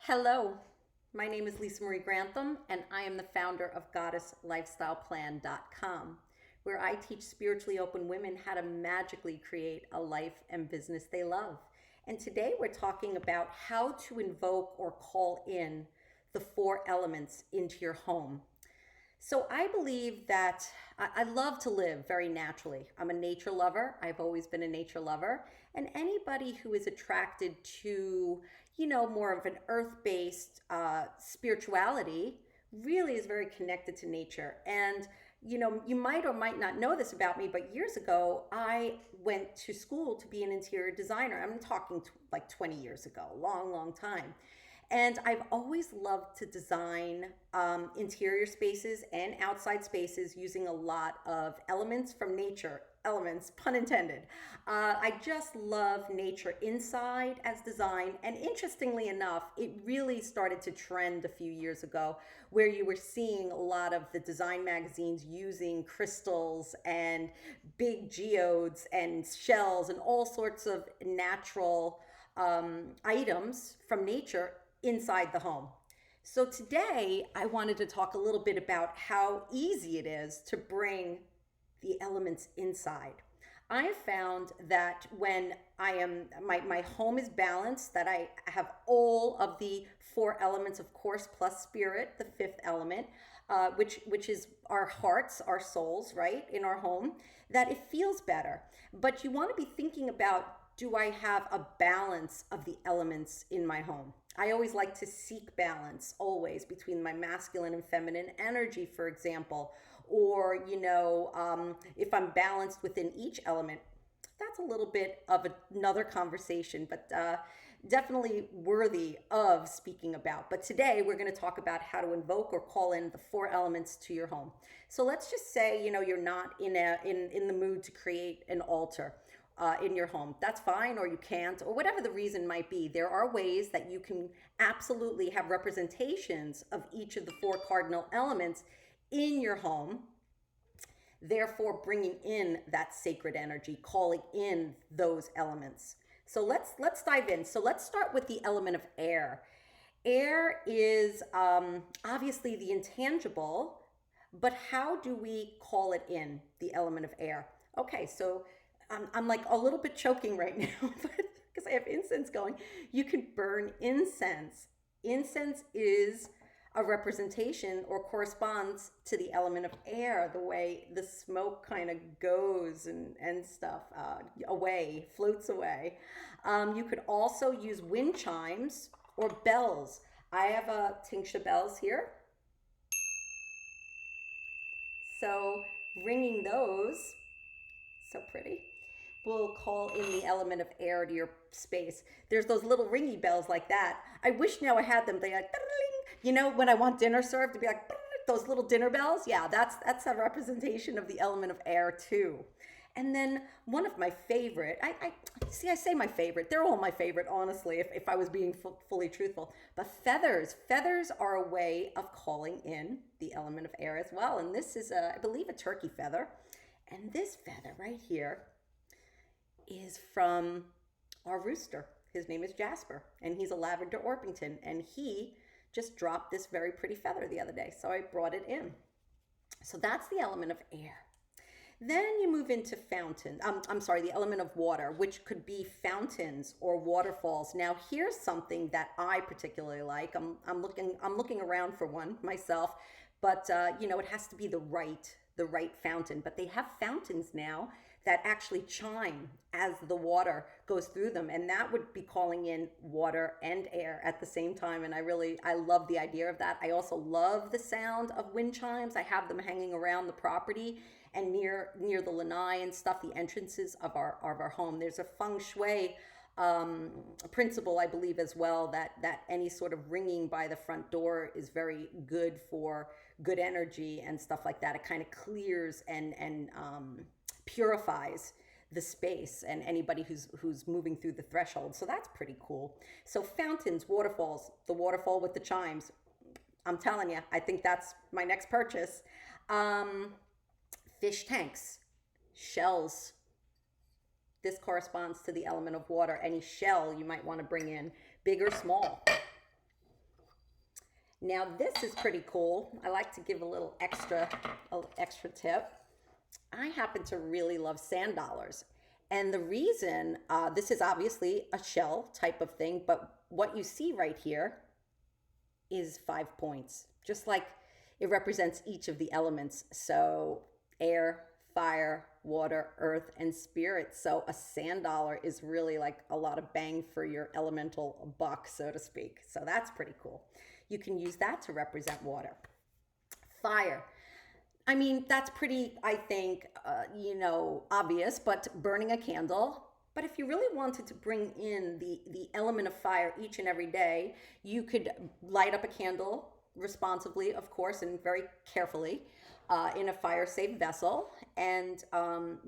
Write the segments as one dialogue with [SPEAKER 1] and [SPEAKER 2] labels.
[SPEAKER 1] Hello, my name is Lisa Marie Grantham, and I am the founder of goddesslifestyleplan.com, where I teach spiritually open women how to magically create a life and business they love. And today we're talking about how to invoke or call in the four elements into your home. So I believe that I love to live very naturally. I'm a nature lover. I've always been a nature lover. And anybody who is attracted to, more of an earth-based spirituality really is very connected to nature. And, you might or might not know this about me, but years ago, I went to school to be an interior designer. I'm talking like 20 years ago, long, long time. And I've always loved to design interior spaces and outside spaces using a lot of elements from nature. Elements, pun intended. I just love nature inside as design. And interestingly enough, it really started to trend a few years ago where you were seeing a lot of the design magazines using crystals and big geodes and shells and all sorts of natural items from nature inside the home. So today I wanted to talk a little bit about how easy it is to bring the elements inside. I have found that when my home is balanced, that I have all of the four elements, of course, plus spirit, the fifth element, which is our hearts, our souls, right, in our home, that it feels better. But you want to be thinking about, do I have a balance of the elements in my home? I always like to seek balance always between my masculine and feminine energy, for example, or, if I'm balanced within each element. That's a little bit of another conversation, but definitely worthy of speaking about. But today we're going to talk about how to invoke or call in the four elements to your home. So let's just say, you're not in the mood to create an altar in your home. That's fine, or you can't, or whatever the reason might be. There are ways that you can absolutely have representations of each of the four cardinal elements in your home, therefore bringing in that sacred energy, calling in those elements. So let's dive in. So let's start with the element of air. Air is obviously the intangible, but how do we call it in, the element of air? Okay, so I'm like a little bit choking right now, but because I have incense going. You can burn incense. Incense is a representation or corresponds to the element of air, the way the smoke kind of goes and stuff away, floats away. You could also use wind chimes or bells. I have a tincture bells here. So ringing those, so pretty, will call in the element of air to your space. There's those little ringy bells like that. I wish now I had them. They like, when I want dinner served, to be like those little dinner bells. Yeah, that's a representation of the element of air too. And then one of my favorite, I say my favorite. They're all my favorite, honestly, if I was being fully truthful. But feathers. Feathers are a way of calling in the element of air as well. And this is, I believe, a turkey feather. And this feather right here is from our rooster. His name is Jasper, and he's a Lavender Orpington, and he just dropped this very pretty feather the other day, so I brought it in. So that's the element of air. Then you move into fountain. The element of water, which could be fountains or waterfalls. Now, here's something that I particularly like. I'm looking around for one myself, but it has to be the right fountain. But they have fountains now that actually chime as the water goes through them, and that would be calling in water and air at the same time. And I love the idea of that. I also love the sound of wind chimes. I have them hanging around the property and near the lanai and stuff, the entrances of our home. There's a feng shui principle, I believe, as well, that any sort of ringing by the front door is very good for good energy and stuff like that. It kind of clears and purifies the space and anybody who's moving through the threshold. So that's pretty cool. So fountains, waterfalls, the waterfall with the chimes. I'm telling you, I think that's my next purchase. Fish tanks, shells. This corresponds to the element of water. Any shell you might want to bring in, big or small. Now this is pretty cool. I like to give a little extra tip. I happen to really love sand dollars. And the reason, this is obviously a shell type of thing, but what you see right here is 5 points, just like it represents each of the elements. So air, fire, water, earth, and spirit. So a sand dollar is really like a lot of bang for your elemental buck, so to speak. So that's pretty cool. You can use that to represent water. Fire. I mean, that's pretty, I think, obvious, but burning a candle. But if you really wanted to bring in the element of fire each and every day, you could light up a candle responsibly, of course, and very carefully in a fire-safe vessel and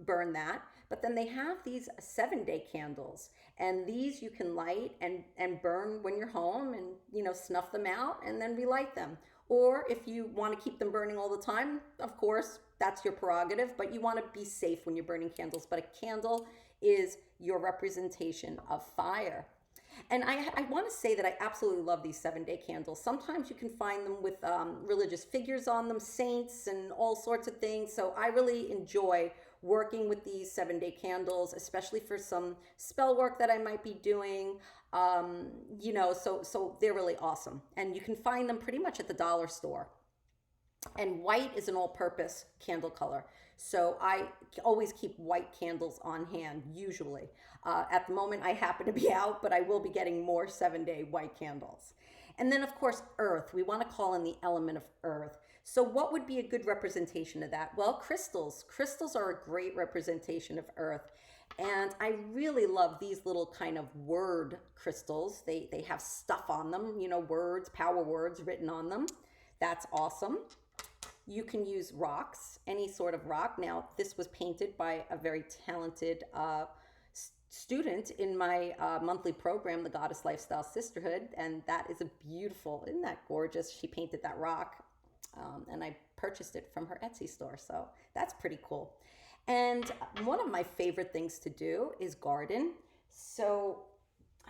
[SPEAKER 1] burn that. But then they have these 7-day candles, and these you can light and burn when you're home and, snuff them out and then relight them. Or if you want to keep them burning all the time, of course, that's your prerogative, but you want to be safe when you're burning candles. But a candle is your representation of fire. And I want to say that I absolutely love these 7-day candles. Sometimes you can find them with religious figures on them, saints and all sorts of things. So I really enjoy working with these 7-day candles, especially for some spell work that I might be doing. So they're really awesome. And you can find them pretty much at the dollar store. And white is an all-purpose candle color. So I always keep white candles on hand, usually. At the moment, I happen to be out, but I will be getting more 7-day white candles. And then, of course, earth. We want to call in the element of earth. So what would be a good representation of that? Well, crystals. Crystals are a great representation of earth. And I really love these little kind of word crystals. They have stuff on them, words, power words written on them. That's awesome. You can use rocks, any sort of rock. Now, this was painted by a very talented student in my monthly program, the Goddess Lifestyle Sisterhood. And that is isn't that gorgeous? She painted that rock. And I purchased it from her Etsy store. So that's pretty cool. And one of my favorite things to do is garden. So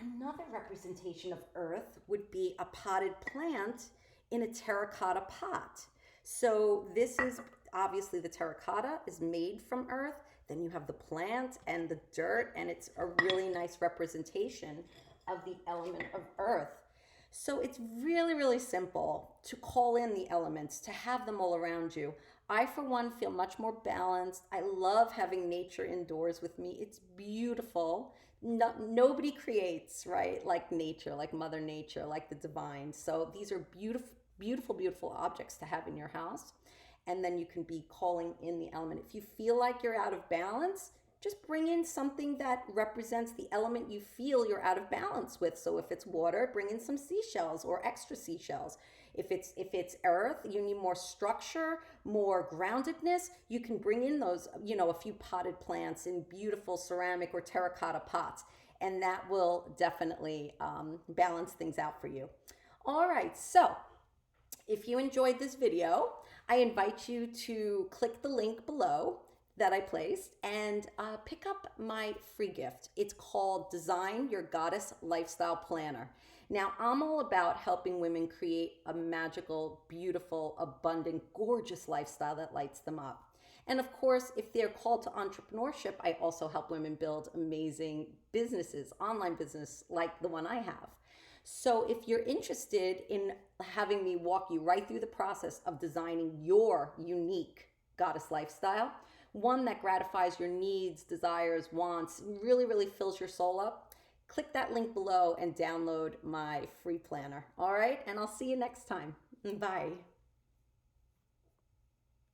[SPEAKER 1] another representation of earth would be a potted plant in a terracotta pot. So this is obviously the terracotta is made from earth. Then you have the plant and the dirt, and it's a really nice representation of the element of earth. So it's really, really simple to call in the elements, to have them all around you. I, for one, feel much more balanced. I love having nature indoors with me. It's beautiful. Nobody creates, right, like nature, like Mother Nature, like the divine. So these are beautiful, beautiful, beautiful objects to have in your house. And then you can be calling in the element. If you feel like you're out of balance, just bring in something that represents the element you feel you're out of balance with. So if it's water, bring in some seashells or extra seashells. If it's earth, you need more structure, more groundedness, you can bring in those, a few potted plants in beautiful ceramic or terracotta pots. And that will definitely balance things out for you. All right, so if you enjoyed this video, I invite you to click the link below that I placed and pick up my free gift. It's called Design Your Goddess Lifestyle Planner. Now, I'm all about helping women create a magical, beautiful, abundant, gorgeous lifestyle that lights them up. And of course, if they're called to entrepreneurship, I also help women build amazing businesses, online business like the one I have. So if you're interested in having me walk you right through the process of designing your unique goddess lifestyle, one that gratifies your needs, desires, wants, really, really fills your soul up, click that link below and download my free planner. All right, and I'll see you next time. Bye.